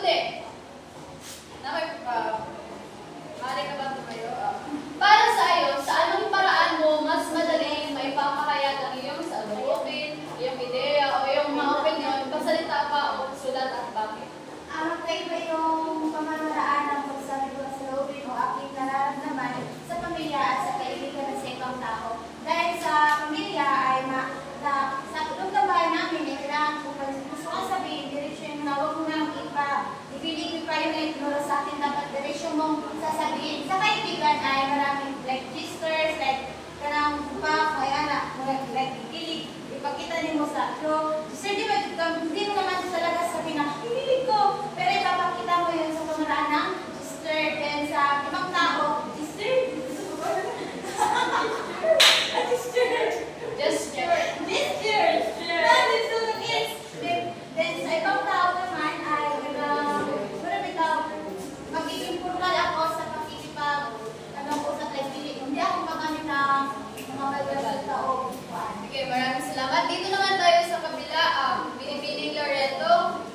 student. Mari ka ba tumayo? Para sa iyo, sa anong paraan mo mas madaling maipapahayag ang iyong saloobin, iyong ideya, o iyong mga opinion, pasalita pa o sulat at bakit? Magkaiba yung pamamaraan ng pagsabi ko sa saloobin o aking nararamdaman sa pamilya at sa kaibigan at sa ibang tao. Dahil sa pamilya ay sa loob ng bahay namin, kailangan kung gusto kong sabihin, direksyon na huwag mo nang ibigay pa yung ignore sa akin, dapat direksyon mong sasabihin. Sa kaibigan ay maraming like gestures, like kanang pa, kaya anak, like kilig, ipakita din mo sa sir, di ba, hindi mo naman talaga sabihin na kilig ko, pero ipapakita mo yun sa pamaraan ng gesture, then sa ibang tao, gesture, then sa ibang tao naman ay magiging formal ako sa pakikipag ko sa kaibigan. Hindi ako magamit ng mga kaibigan tao. Okay, maraming salamat. Dito naman tayo sa kabila, Binibining Loreto.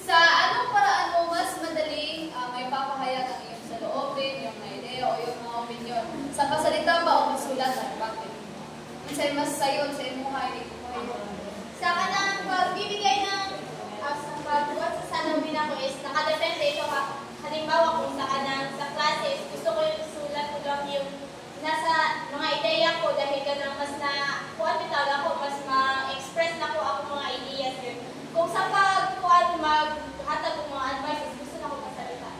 Sa anong paraan mo mas madaling may papahayag ang iyong saloobin, yung idea o yung mga opinion? Sa pasalita ba o masulat at bakit? Sa'yo mas sayon, sa iyong muhay, sa kanang pagbibigay ng pagbuhat sa salubin ako is nakadepende ito ka. Halimbawa kung sa klase, gusto ko yung sulat ko lang yung nasa mga ideya ko dahil ganun mas na kuwan ako, mas ma-express na ko ako mga ideas yun. Kung sa maghatag ng mga advices, gusto na ko masalita.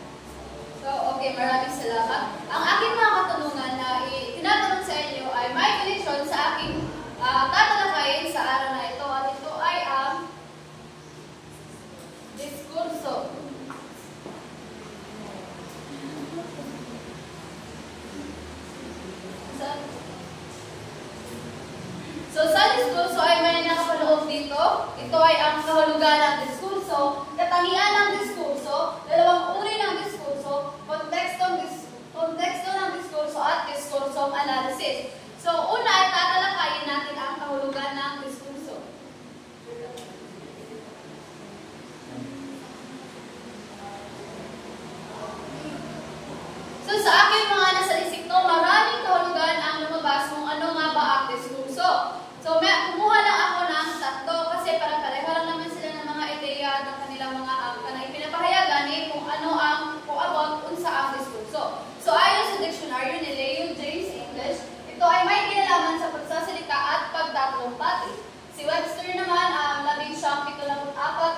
So, okay, maraming salamat. Ang aking mga katanungan na tinatanong sa inyo ay may connection sa aking tatalakayin sa araw na ito. At ito ay ang diskurso. So, sa diskurso ay may nakapaloob dito. Ito ay ang kahulugan ng diskurso, katangian ng diskurso, dalawang uri ng diskurso, konteksto ng diskurso at diskursong analysis. So, una ay tatalakayin natin ang kahulugan ng diskurso. So, sa aking mga nasa isip to, maraming kahulugan ang lumabas kung ano nga ba ang diskurso. So, kumuha lang ako ng tatlo kasi para pareho lang naman sila ng mga ideya ng kanilang mga pinapahayagan kung ano ang about unsa ang diskurso. So, ayon sa diksyonaryo ni Leo James English, ito ay may kinalaman sa pagsasalita at pagtatalumpati. Si Webster naman, ang 1774,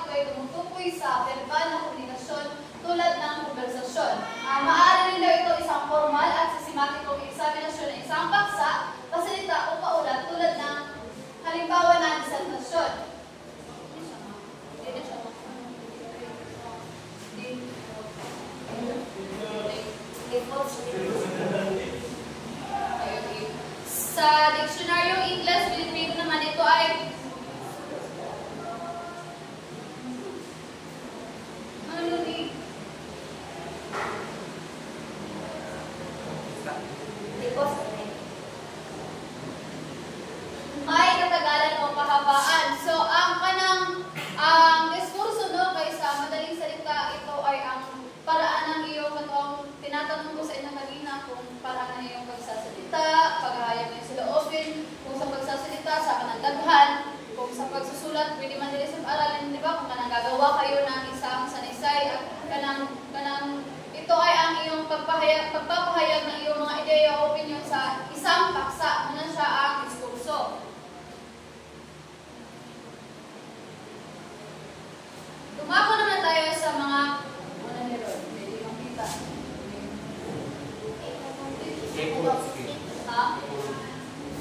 ito ay tumutukoy sa verbal na komunikasyon tulad ng konversasyon. Maaari rin daw ito isang formal at sistematikong eksaminasyon ng isang paksa, pasalita o paulat tulad ng halimbawa ng disertasyon. Sa diksyonaryo English, Filipino naman ito ay may katagalan o kahabaan. So, ang diskurso kaysa madaling salita, ito ay ang paraan ng iyong tinatanong ko sa inyo kanina kung paraan ng iyong pagsasalita, paghahayag ng saloobin, kung sa pagsasalita, sa panandaghan, kung sa pagsusulat, pwede man nila sa aralin, di ba? Kung gagawa kayo ng isang sanaysay at ito ay ang iyong pagpapahayag ng iyong mga ideya o opinion sa isang paksa. Ano siya ang diskurso? Dumako naman tayo sa mga pwede makita. Ha?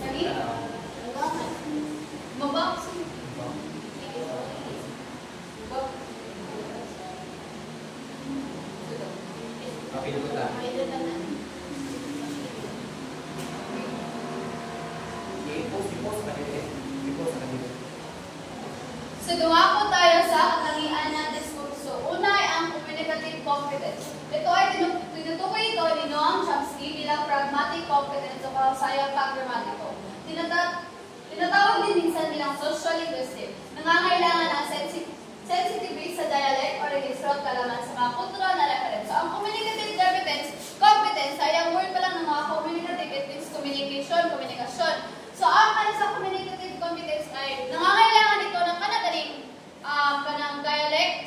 Lagi? Maboxing. So, dumako tayo sa katangian ng diskurso. Una ay ang communicative competence. Ito ay tinutukoy ito ni Noam Chomsky bilang pragmatic competence o kahusayang paggramatiko. Tinatawag din minsan bilang social linguistic. Nangangailangan ng sensitivity sa dialect o registro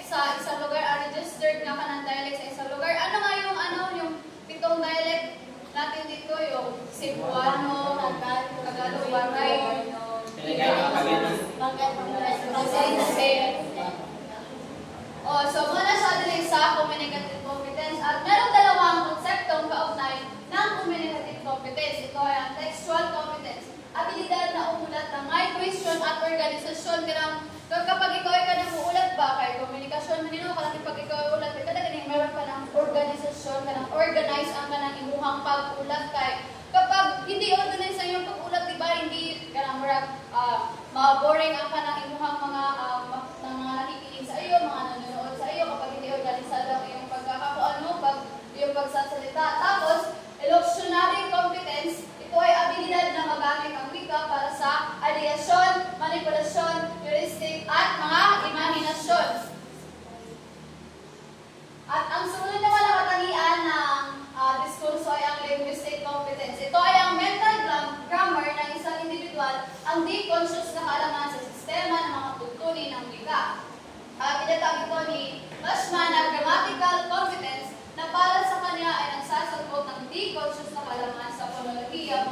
sa isang lugar, registered nga ka ng dialect sa isang lugar. Ano nga yung 7 dialect natin dito? Yung Cebuano, Tagalog, Waray, so muna siya din sa communicative competence. At meron dalawang konseptong kaugnay ng communicative competence. Ito ay ang textual competence. Abilidad na umulat ng may question at organisasyon. Kapag ikaw ay kanang uulat ba, kay komunikasyon manino, kapag ikaw ay ulat, kada ganing meron ka ng organisasyon, kanang organize ang kanang imuhang pag-ulat kay. Kapag hindi organize ang iyong pag-ulat, diba, hindi kanang ma-boring ang kanang imuhang mga nakikinig sa iyo, mga nanonood sa iyo, kapag hindi organisado ang iyong pagkakakuan mo, iyong pagsasalita. Tapos, elocutionary competence, ito ay abilidad na magamit ang wika para sa ideasyon, manipulasyon, heuristic, at mga imahinasyon. At ang sumunod naman na katangian ng diskurso ay ang linguistic competence. Ito ay ang mental grammar ng isang individual, ang di conscious na kaalaman sa sistema ng mga tuntunin ng wika. Tinatawag ito ni Bushman na grammatical competence na para sa kanya ay nagsasagot ng di conscious na kaalaman sa phonologiya,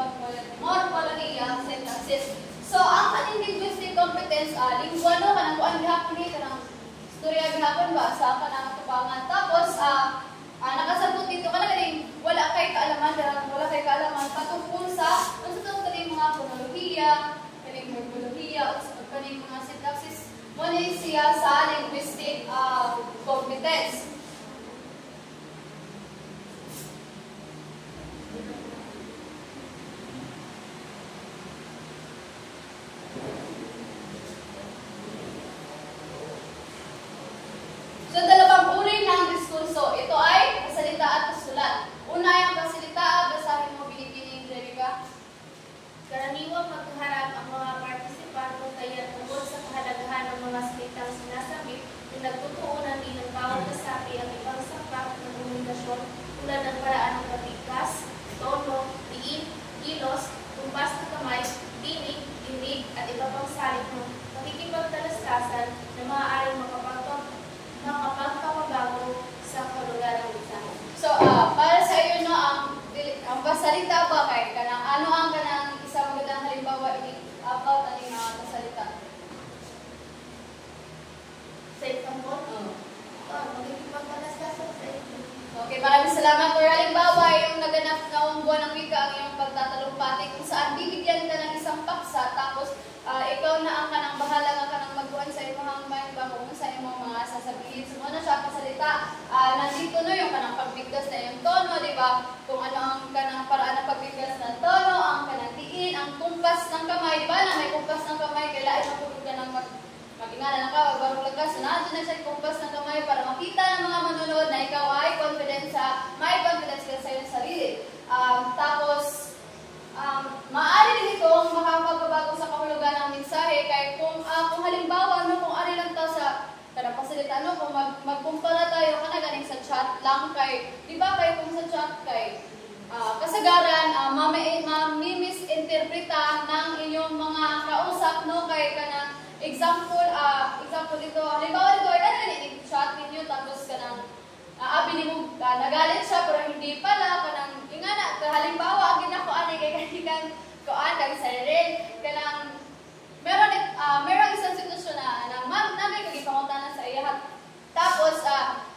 morphologiya, syntaxis. So, ang kaning linguistic competence, lingwano, kanang kuan gihapon ni kanang istorya gihapon ba sa kanang tubangan. Tapos, nakasagot dito kanang ganing wala kay kaalaman patungkol sa kaning mga phonologiya, kaning morphologiya, at kaning mga syntaxis. Muna siya sa linguistic competence. So, dalawang uri ng diskurso. Ito ay pasalita at pasulat. Una ay ang pasalita, basahin mo binibining, Jerica. Karaniwang magkaharap ang mga partisipanto kaya tungkol sa kahalagahan ng mga salitang sinasabi kung nagtutuunan din ng bawat kasapi ang ibang sapat ng komunikasyon tulad ng paraan ng pagbigkas, tono, diin, kilos, kumpas ng kamay, tinig, dinig, at iba pang salit ng pakikipagtalastasan na maaaring makapagpapabago sa kahulugan ng mensahe. So, para sa iyo, no, ang pasalita ba kay kanang ano ang kanang isang magandang halimbawa about aning pasalita? Sa example, makikipagtalastasan sa ito. Okay, maraming salamat. Or halimbawa, yung naganap na buwan ng wika ang iyong pagtatalumpati kung saan bibigyan ka ng isang paksa tapos ikaw na ang kanang bahala nga kanang magbuwan sa imong mind ba kung sa imong mga sasabihin. So, muna siya pasalita. Nandito no yung kanang pagbigkas na yung tono, di ba? Kung ano ang kanang paraan ng pagbigkas ng tono, ang kanang diin, ang kumpas ng kamay, di ba? Na may kumpas ng kamay, kailangan matulog ka ng mag-ingala na ka, barong lagas. So, nandun na siya kumpas ng kamay para makita ng mga manunod na ikaw ay may confidence ka sa iyong sarili. Tapos, maaari din itong makapagbabago sa kahulugan ng mensahe kaya kung halimbawa kung ari lang ta sa kada pasalita kung magkumpara tayo kana ganing sa chat lang kay di ba kay kung sa chat kay kasagaran mami-misinterpreta ng inyong mga kausap kay kanang example dito halimbawa dito ay kanang chat ninyo tapos kanang abi nimo nagalit siya pero hindi pala kanang ingana halimbawa ang ginako ani kay kanilang kuan kag sarili kanang meron isang sitwasyon na ma'am namin kag ipangutana sa iya tapos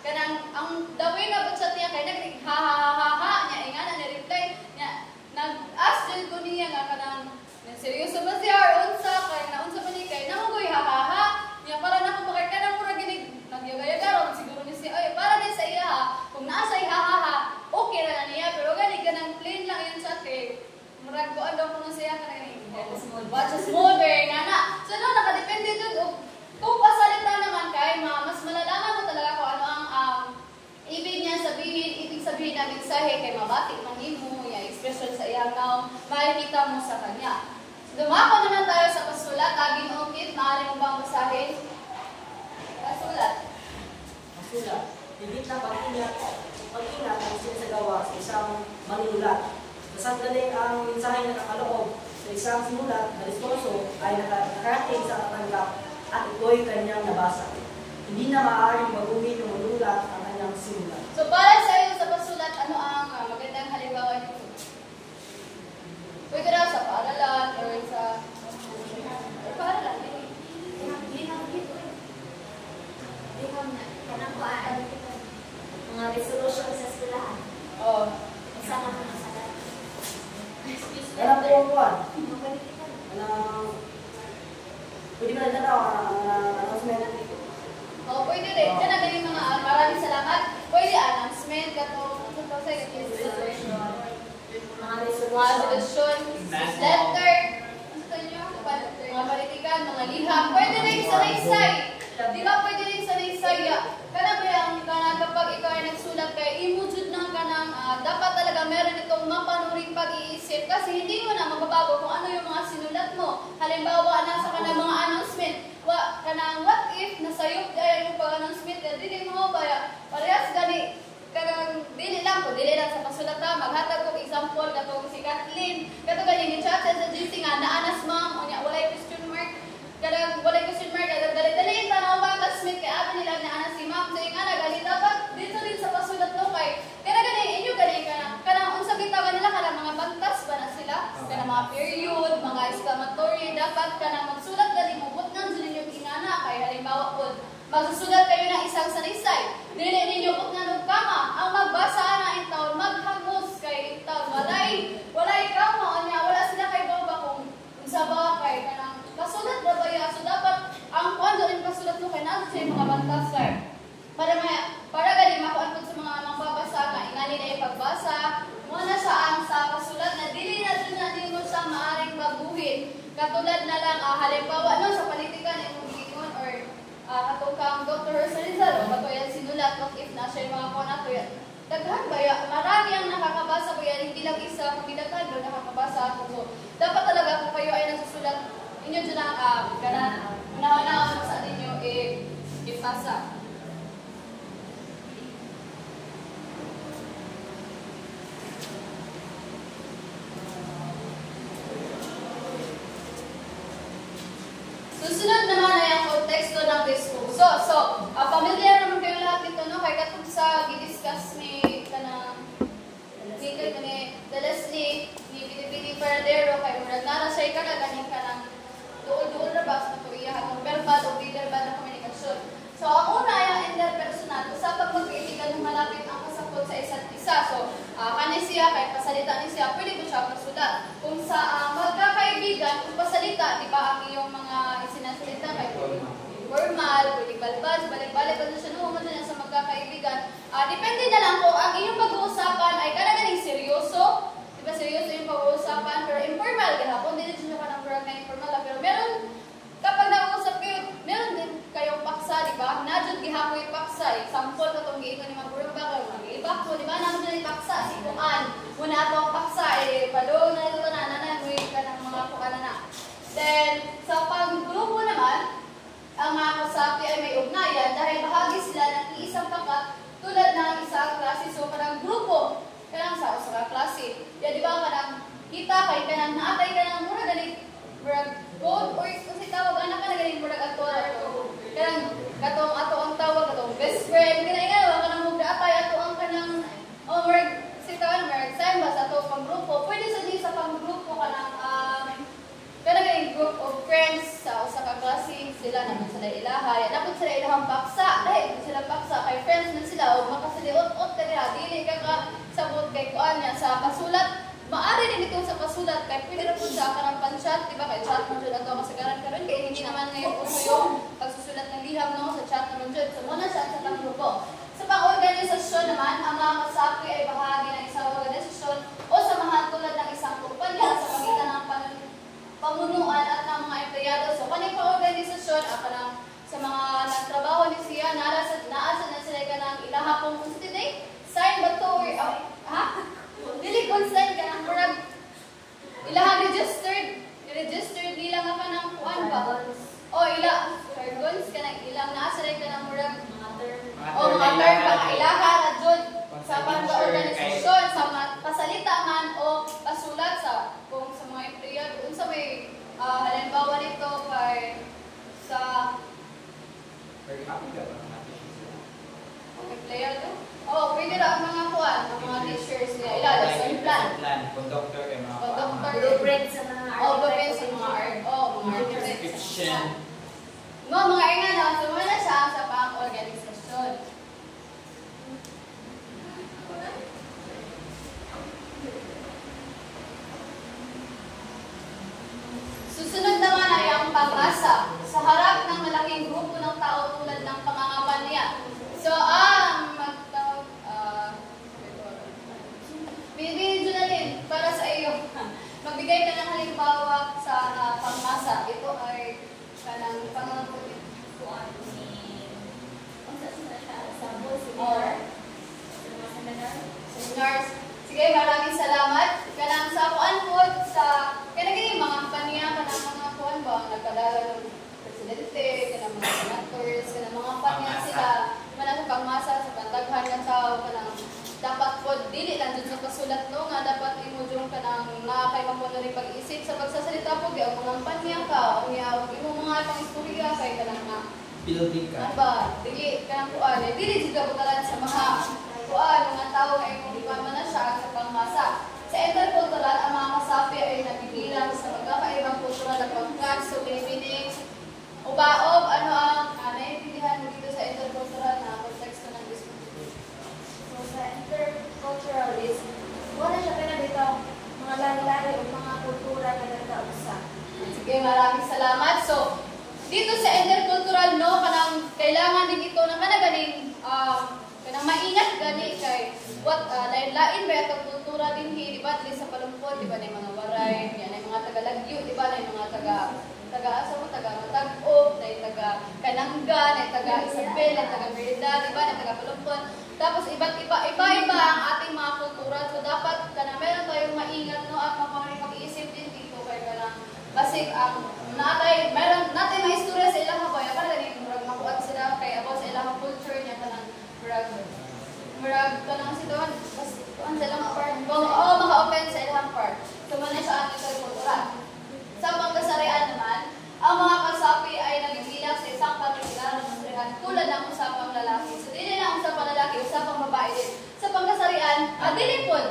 kanang ang daway na chat niya kay naging ha nya ingana ni reply nya nag-ask din ko niya nga kanang seryoso ba siya or unsa kay naunsa ba ni kay nahugoy ha nya para na ko makay kanang mura ginig nagyaga-yaga siguro ni siya ay para din sa iya kung naa sa ha okay ra na niya pero gani kanang plain lang yung chat murag ko daw kuno siya kanang watch small ngana so no nakadepende dun kung pasalita naman kay mas malalaman mo talaga kung ano ang ibig sabihin ng mensahe kay mabati man nimo ya expression sa iyang naong makikita mo sa kanya. Dumako naman tayo sa pasulat. Ginoo Kit, maaari mo bang basahin? Pasulat. Higit na pag-ingat ang sinasagawa sa isang maninulat. Kasagdaling ang mensahe na nakaloob sa isang sinulat na diskurso ay nakarating sa katanggap at ito'y kanyang nabasa. hindi na maaaring maguhit o manulat ang kanyang sinulat. So para sa iyo sa pasulat, ano ang magandang halimbawa nito? Pwede raw sa paaralan or sa paaralan. Mga resolution sa eskwelahan. Oh. Isa ka mga salat. Kaya po ang kuwan. Pwede ba na daw ang announcement? Oh, pwede rin. Kaya na yung mga maraming salamat. Pwede announcement, katong, ano pa sa Mga resolution, letter, ano sa inyo? Mga politikan, mga liham. Pwede rin sa naysay. Di ba pwede rin sa naysay? Kana ba yung kapag ikaw ay nagsulat kay imujud na kanang dapat talaga meron itong mapanuring pag-iisip kasi hindi mo na mababago kung ano yung mga sinulat mo. Halimbawa, nasa ka ng mga announcement. Kanang what if nasayop dahil yung pag-announcement dili mo ba parehas gani kanang dili lang sa pasulat maghatag ko example katong si Kathleen kato gani ni chat sa GC nga naanas ma'am unya walay question mark kanang walay question mark dali tanaw ba classmate kay abi nila naanas si ma'am so ingana gani dapat dito rin sa pasulat no kay kana gani inyo gani kanang unsa bitaw kanila kanang mga bantas ba na sila kanang mga period mga exclamatory dapat kanang magsulat gani mo butnan dili yung ingana kay halimbawa pod magsusulat kayo ng isang sanaysay. Dili ninyo kung nanong kama. Ang magbasa na itaw, maghagos kay itaw. Walay kama. Wala sila kay baba kung sa ba kay kanang pasulat na baya. So dapat, ang kuwan doon pasulat mo kay nasa siya mga bantas kay. Para galing makuan po sa mga magbabasa nga ingani na ipagbasa. Muna saan sa pasulat na dili na doon na din mo siya maaring baguhin. Katulad na lang, halimbawa no, sa politikan, yung gingon or katong kang Dr. Rizal, bato yan sinulat, what if na siya yung mga konato yan. Daghan ba yan? Marami ang nakakabasa ko yan, hindi lang isa, kung daghan doon nakakabasa ako. So, dapat talaga kung kayo ay nagsusulat, inyo dyan ang naon sa ninyo, ipasa. Susunod naman ay ang konteksto ng diskurso. So, familiar naman kayo lahat nito, no? Kaya katong sa gidiscuss ni Leslie, ni Bilibili Paradero, kay murag nara siya ikagagaling ka ng doon na ba sa tuiyahan ng verbal o di-verbal na komunikasyon. So, ang una ay ang interpersonal. Usapang magkaibigan ng malapit ang kasapot sa isa't isa. So, kani siya, kahit pasalita ni siya, pwede mo siya pasulat. Kung sa magkakaibigan, kung pasalita, di ba ang iyong mga sinasalita kay formal, pwede balbas, balik-balik, ano siya naman na sa magkakaibigan. Depende na lang kung ang iyong pag-uusapan ay kanagaling seryoso. Di ba seryoso yung pag-uusapan? Pero informal, gahapon din siya ka ng program na informal. Pero meron, kapag nag-uusap kayo, meron din kayong paksa, di ba? Nadjud gihapon yung paksa. Example, katong giingon ni Magurang Bakaw, mag-iibak ko, di ba? Naman na yung paksa, si Kuan. Muna ato ang paksa, padong na ito na, nanay, ka ng mga kuan na. Then, sa pag-grupo naman, ang mga kasapi ay may ugnayan dahil bahagi sila ng iisang pakat tulad ng isang klase. So, kanang grupo, kanang sa usa klase. Di ba, kanang kita kay kanang naatay ka ng mura galing murag code or kasi tawag anak ka na galing murag ato kanang katong ato ang tawag katong best friend kanang nga kanang mugdaatay ato ang kanang murag sitaw murag same sa ato pang grupo pwede sa di sa pang grupo kanang kanang group of friends sa usa ka klase sila naman sila ilaha dapat sila ilahang paksa dahil sila paksa kay friends na sila o makasiliot-ot kanila dili ka sabot kay kuan niya sa pasulat. Maari din ito sa pasulat kay pwede ra pud sa kanang panchat, di ba? Kay chat man jud ato kasagaran karon kay hindi naman ngayon uso yung pagsusulat ng liham no sa chat naman jud. So muna siya sa pang-grupo. Sa pang-organisasyon naman, ang mga kasapi ay bahagi ng isang organisasyon o samahan tulad ng isang kumpanya sa pagitan ng pamunuan at ng mga empleyado. So kani pang-organisasyon kanang sa mga nagtrabaho ni siya naasa na sila kanang ilaha pong constitute sign ba to or dili consent ka ng murag ilaha registered nila nga ka ng kuan ba o jargons ka ng ilang naasa rin ka ng murag mga term ba ilaha na jud sa pang-organisasyon sa pasalita man o pasulat sa kung sa mga empleyado kung sa may halimbawa nito kay sa kuan ang mga teachers niya ilala sa plan. Conductor kay mga Conductor. Blueprint sa mga Blueprint sa mga art. Mga architect. description. Mga inga na, sumuna siya sa pang-organisasyon. Susunod naman ay ang pag-asa. Sa harap ng malaking grupo ng tao tulad ng pangangapan niya. So, binibigyan na din para sa iyo. Magbigay ka ng halimbawa sa pag-asa. Ito ay kanang pangangapan niya. Seminars. Sige, maraming salamat. Kanang sa kuan po sa kanang mga paniya kanang mga kuan ba nagkadala ng presidente, kanang mga senators, kanang mga paniya sila manang pagmasa sa pantaghan nga tao kanang dapat po dili lang jud sa kasulat no nga dapat imo jung kanang kay mapuno rin pag-isip sa pagsasalita po gyud mga paniya ka o imo mga pang-istorya kay kanang Building ka. ba, dili kanang kuan, dili jud ka butalan sa mga kuan mga tao ay kung iwan man na siya sa pangmasa. Sa intercultural, ang mga kasapi ay nabibilang sa magkakaibang kultural na pagkat, so Philippines, ubaob, ano ang naiintindihan mo dito sa intercultural na konteksto ng diskusyon? So sa intercultural is, wala siya pinabito mga lari-lari o mga kultura na nagkausa. Sige, maraming salamat. So, dito sa intercultural, no, kanang kailangan din ito na kanaganing kanang maingat gani kay what lain-lain ba itong kultura din di ba dili sa Palumpon di ba nay mga waray yan ay mga taga Lagyo di ba nay mga taga asa mo taga Matag-Ob nay taga Kananga nay taga Isabel nay taga Merida di ba nay taga Palumpon tapos iba ang ating mga kultura so dapat kana meron tayong maingat no at mapag-iisip din dito kay kanang basig ang meron natin mga istorya sa ilang kapoy para gani murag makuat sila kay about sa ilang culture niya kanang murag kanang si Don kuan sa ilang part maka-open sa ilang part so man siya ang intercultural sa pangkasarian naman ang mga kasapi ay nabibilang sa isang partikular na masrihan tulad ng usapang lalaki so dili lang usapang lalaki usapang babae din sa pangkasarian dili pod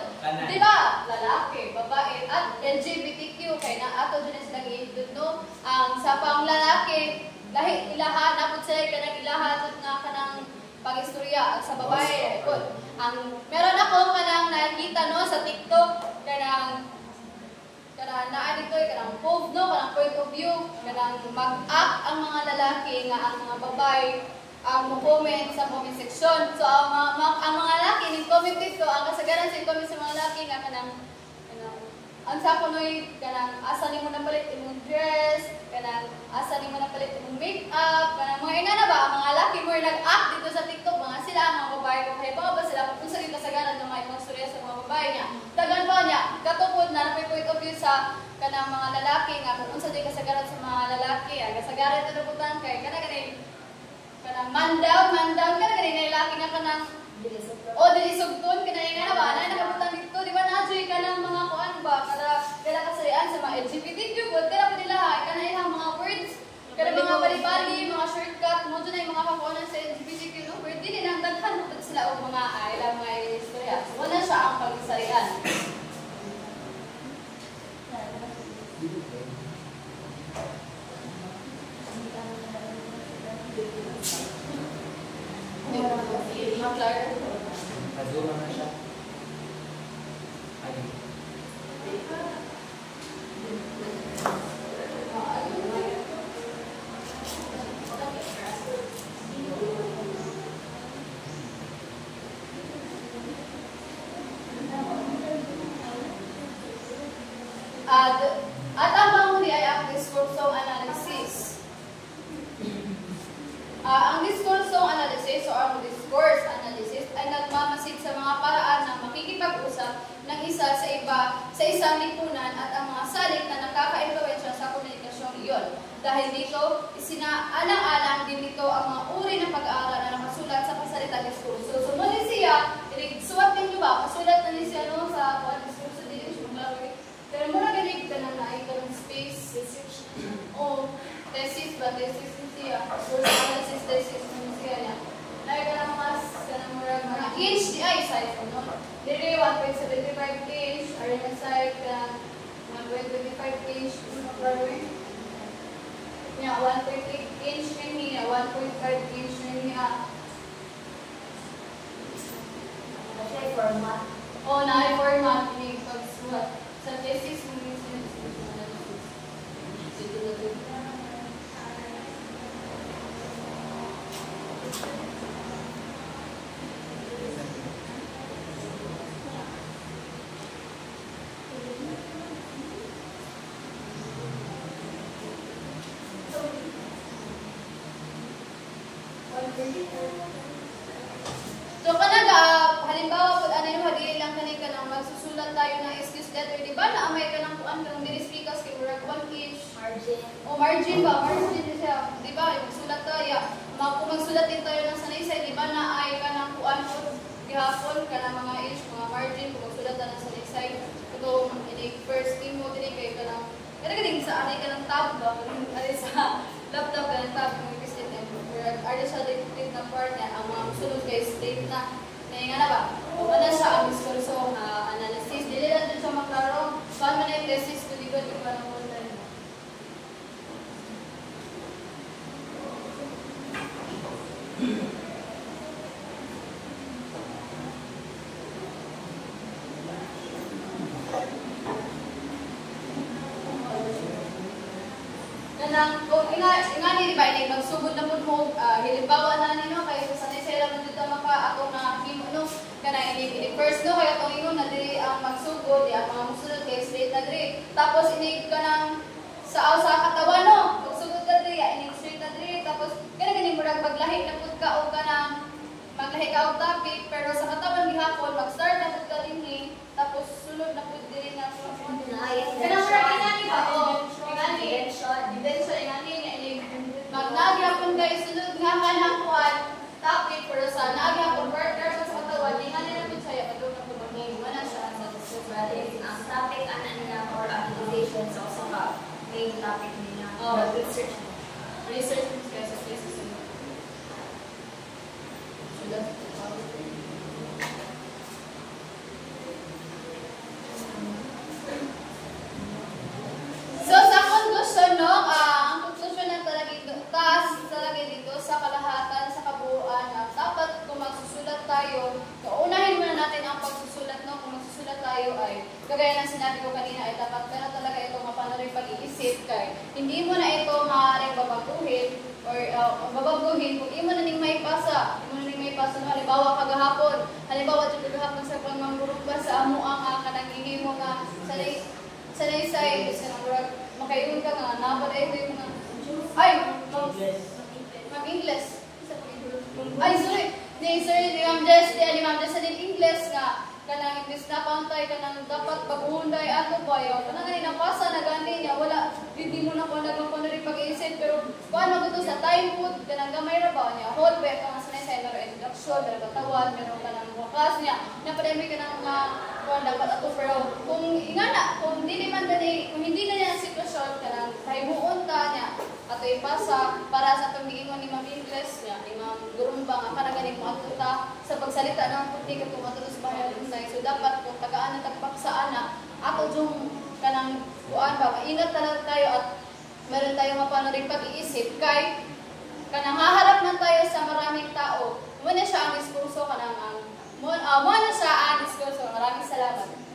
di ba lalaki babae at LGBTQ kay na ato din sila giidud no ang sa panglalaki dahil ilaha napod sila kanang ilaha nga kanang pag-istorya sa babae pod ang meron ako kanang nakita no sa TikTok kanang naa dito kanang pove no kanang point of view kanang mag-act ang mga lalaki nga ang mga babae ang mo-comment sa comment section so ang mga lalaki ning comment dito ang kasagaran sa comment sa mga lalaki nga kanang ang sa kunoy kanang asa nimo na palit imong dress kanang asa nimo na palit imong makeup kanang mga ina na ba ang mga lalaki mo nag-act dito sa TikTok mga sila ang mga babae kung halimbawa ba sila kung sa kasagaran ng mga ibang storya sa mga babae niya dagan pa niya katupod na may point of view sa kanang mga lalaki nga kung unsa di kasagaran sa mga lalaki ang kasagaran ito nabutan kay kanang mandaw kanang lalaki nga kanang dili sugton kanang nga ba na nakabutan dito di ba na-joy ka ng mga kuan ba kada kasarian sa mga LGBTQ but kada pa nila kana ilang mga words kada mga bali-bali mga shortcut mo dun ay mga kakuanan sa LGBTQ no word dili lang daghan mo sila og mga ilang mga istorya so wala siya ang pagsarian. Naduma na siya. Ayun. At ang panghuli ay ang diskursong analysis. Ang diskursong analysis o ang discourse analysis ay nagmamasid sa mga paraan ng makikipag-usap ng isa sa iba sa isang lipunan at ang mga salik na nakaka-impluwensya sa komunikasyong iyon. Dahil dito, isinaalang-alang din dito ang mga uri ng pag-aaral na nakasulat sa pasalita diskurso. So, muli siya, suwat ninyo ba? Kasulat na niya no, sa diskurso din yung mga pero muna ganig ka na na-icon space, o thesis ba? Thesis siya. Analysis thesis siya niya. Like ka na mas, ka na mga HDI size, no? inch gagawin. Niya 1.8 inch niya, 1.5 inch niya. Kasi format. O na-format ni pagsulat. Sa thesis mo yung So kanaga, halimbawa pag ano yung hadili lang kanina ka nang magsusulat tayo ng excuse letter, di ba na amay ka ng kuan kang dinispikas kay murag 1 inch Margin. o margin ba? Margin din siya, di ba? Magsulat tayo. Kung magsulat din tayo ng sanaysay, di ba na ay ka ng kuan o gihapon ka ng mga inch, mga margin, kung magsulat tayo ng sanaysay. Ito, first thing mo, din kayo ka ng, kaya sa anay ka ng tab ba? Kaya sa laptop ka ng tab, artificial dictate na part niya, ang mga sunod kay state na nga na ba? O ano siya ang diskurso analysis. Dili lang din siya maklaro. Saan man yung thesis ko dito, di ba naman tayo? Kung ingani di ba ini magsugod na pud mo hilimbawa na nino kay sanay sa ila dito maka ako na himuno kana ini first no kay atong ingon na diri ang magsugod di ang mga musulod kay straight na diri tapos ini kanang sa katawan no magsugod ka diri ini straight na diri tapos kani murag paglahi na pud ka o kanang maglahi ka og topic pero sa katawan gihapon mag-start na pud ka dinhi tapos sulod na pud diri nga kanang murag ingani ba o ingani Detention ingani nga ini magnagyapon kay sulod nga kanang kuan topic pero sa nagyapon partner sa katawan ingani na pud saya padung na pud maging wala siya sa discussion Ang topic ana niya for application sa usa ka main topic niya. research kay sa thesis So sa conclusion no, ang conclusion na talaga dito sa kalahatan sa kabuuan dapat kung magsusulat tayo, unahin muna natin ang pagsusulat no, kung magsusulat tayo ay kagaya ng sinabi ko kanina ay dapat meron talaga itong mapanood pag-iisip kay hindi mo na ito maaaring babaguhin or babaguhin kung imo na ning may pasa, no, halimbawa kagahapon, halimbawa jud kagahapon sa pagmangurumba sa amo ang kanang mo nga sanay sa murag makaingon ka nga napad ay ito yung mga ay mag-English ay sorry di ma'am Jess sa din English nga kanang English na pantay kanang dapat baguhunday ato ba yun kanang ganyan napasa na gani niya wala hindi mo na ko nagmapon na rin pag-iisip pero paano ko to sa time food kanang gamay ra ba niya whole back ang sanay sa meron introduction meron katawan meron kanang wakas niya napadami ka ng mga kung dapat ato pero kung ingana kung hindi man dali kung hindi na niya ang sitwasyon kanang kahimuon ta niya ato ipasa para sa tumiingon ni Ma'am English niya ni Ma'am Gurumba nga para ganing mo ato ta sa pagsalita ng puti kung ato sa bahay so dapat kung tagaan na tagpaksaan na ako yung kanang kuan ba maingat talaga tayo at meron tayong mapano rin pag-iisip kay kanang haharap na tayo sa maraming tao muna siya ang diskurso kanang mo na siya ang diskurso maraming salamat